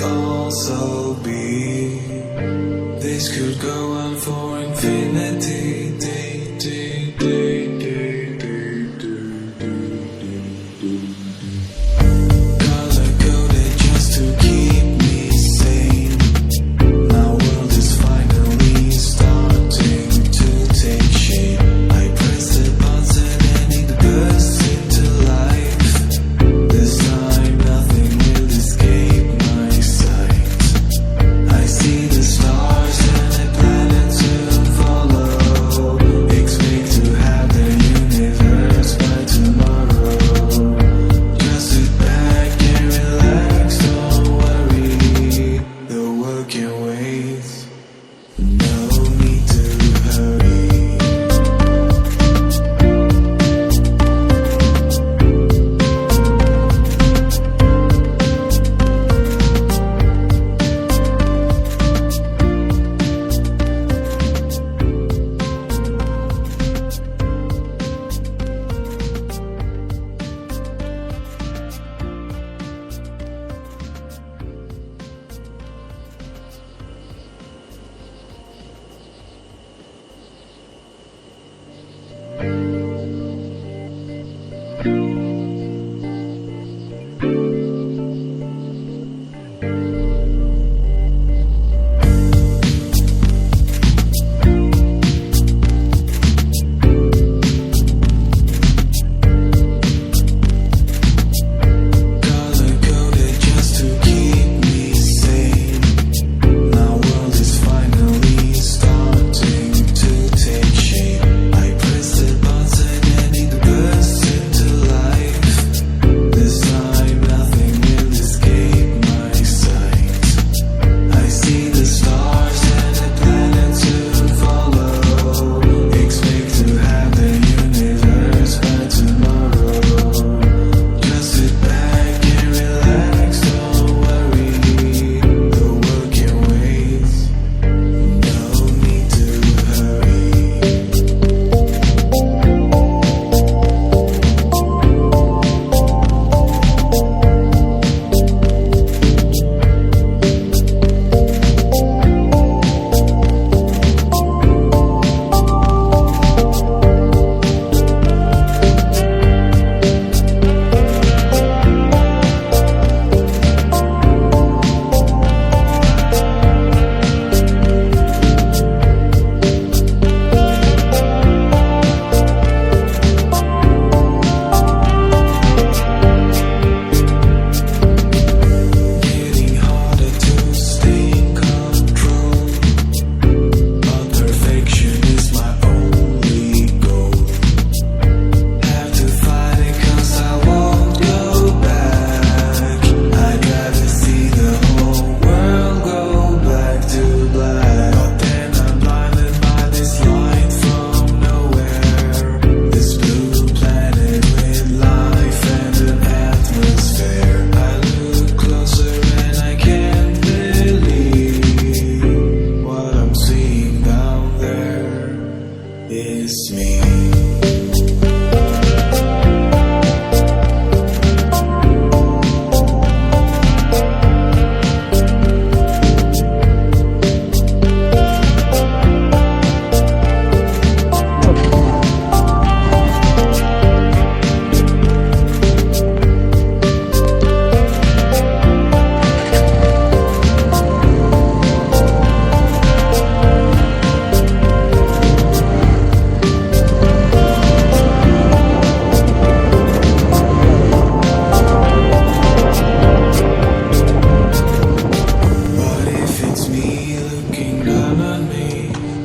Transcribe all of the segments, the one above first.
also be. This could go on for infinity. Color coded just to keep me sane. My world is finally starting to take shape. I press the button and it bursts into life. This time nothing will escape my sight. I see the stars and a planet to follow.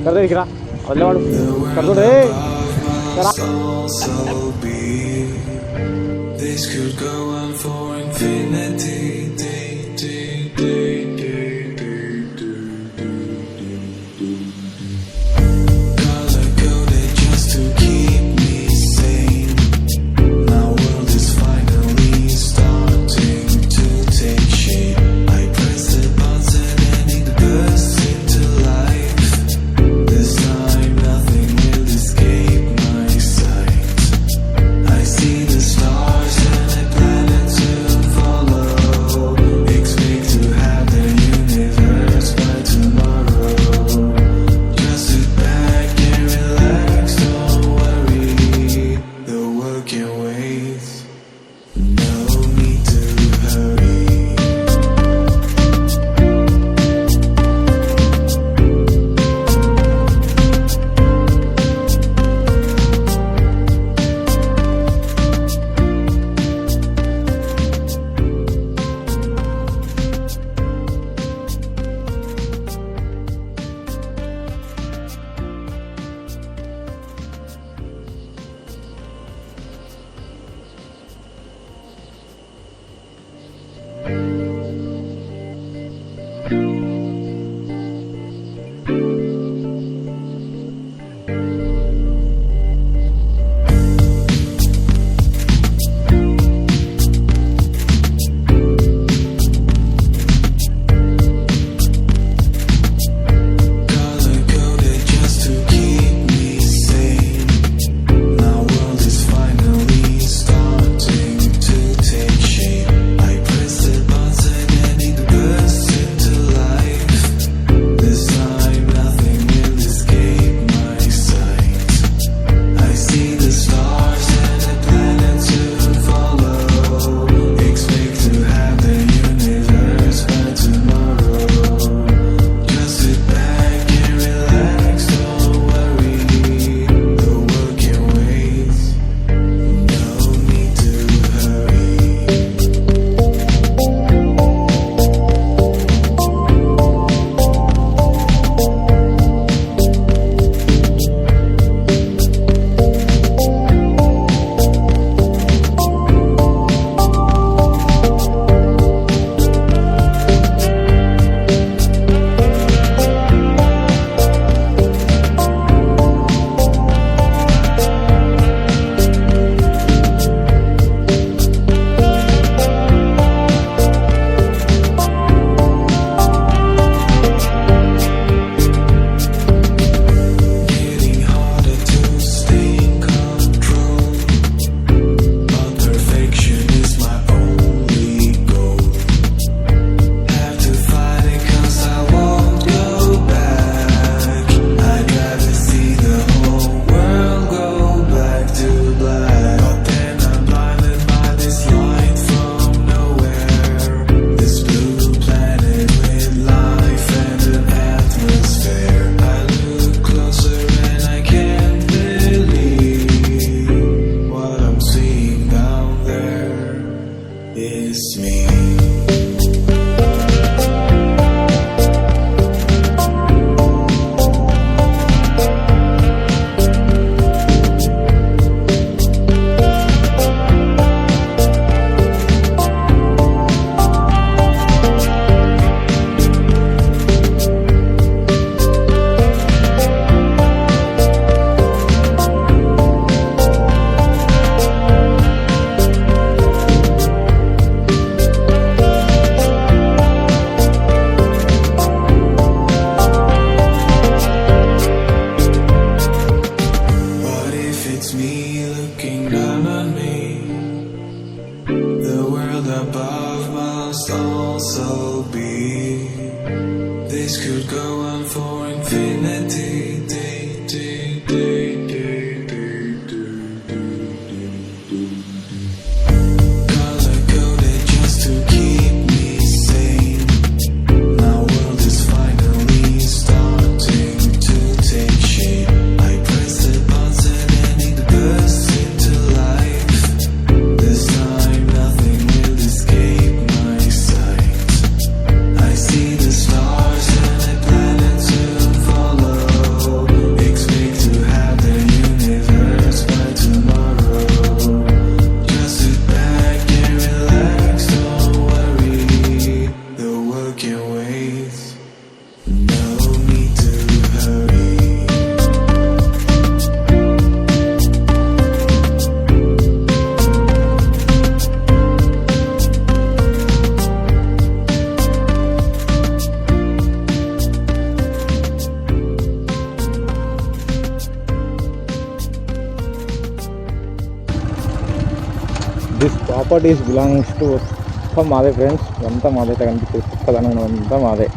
വെറുതെ ഇരിക്കടാ വല്ല പാടും കറന്നോടേ also be. This could go on for infinity. Color coded just to keep me sane. My world is finally starting to take shape. I press the button and it bursts into life. This time nothing will escape my sight. I see the stars and the planets will follow. Expect to have the universe by tomorrow. Just sit back and relax, don't worry. The world can wait. No need to hurry. Color coded just to keep me sane. My world is finally starting to take shape. I press the button and it bursts into life. This time nothing will escape my sight. I see the stars and the planets will follow. Expect to have the universe by tomorrow. Just sit back and relax, don't worry. The world can wait. No need to hurry. Getting harder to stay in control, but perfection is my only goal. Have to fight it 'cause I won't go back. I'd rather see the whole world go back to black. But then I'm blinded by this light from nowhere. This blue planet with life and an atmosphere. I look closer and I can't believe what I'm seeing down there is me. What if it's me looking down on me? The world above must also be. This could go on for infinity. Color coded just to keep me sane. My world is finally starting to take shape. I press the button and it bursts into life. This time nothing will escape my sight. I see the stars and the planets can wait. No need to hurry. This properties belongs to మొత్తం మాదే friends. ఇదంతా మాదే కనిపించేది పక్కదనం అంతా మాదే.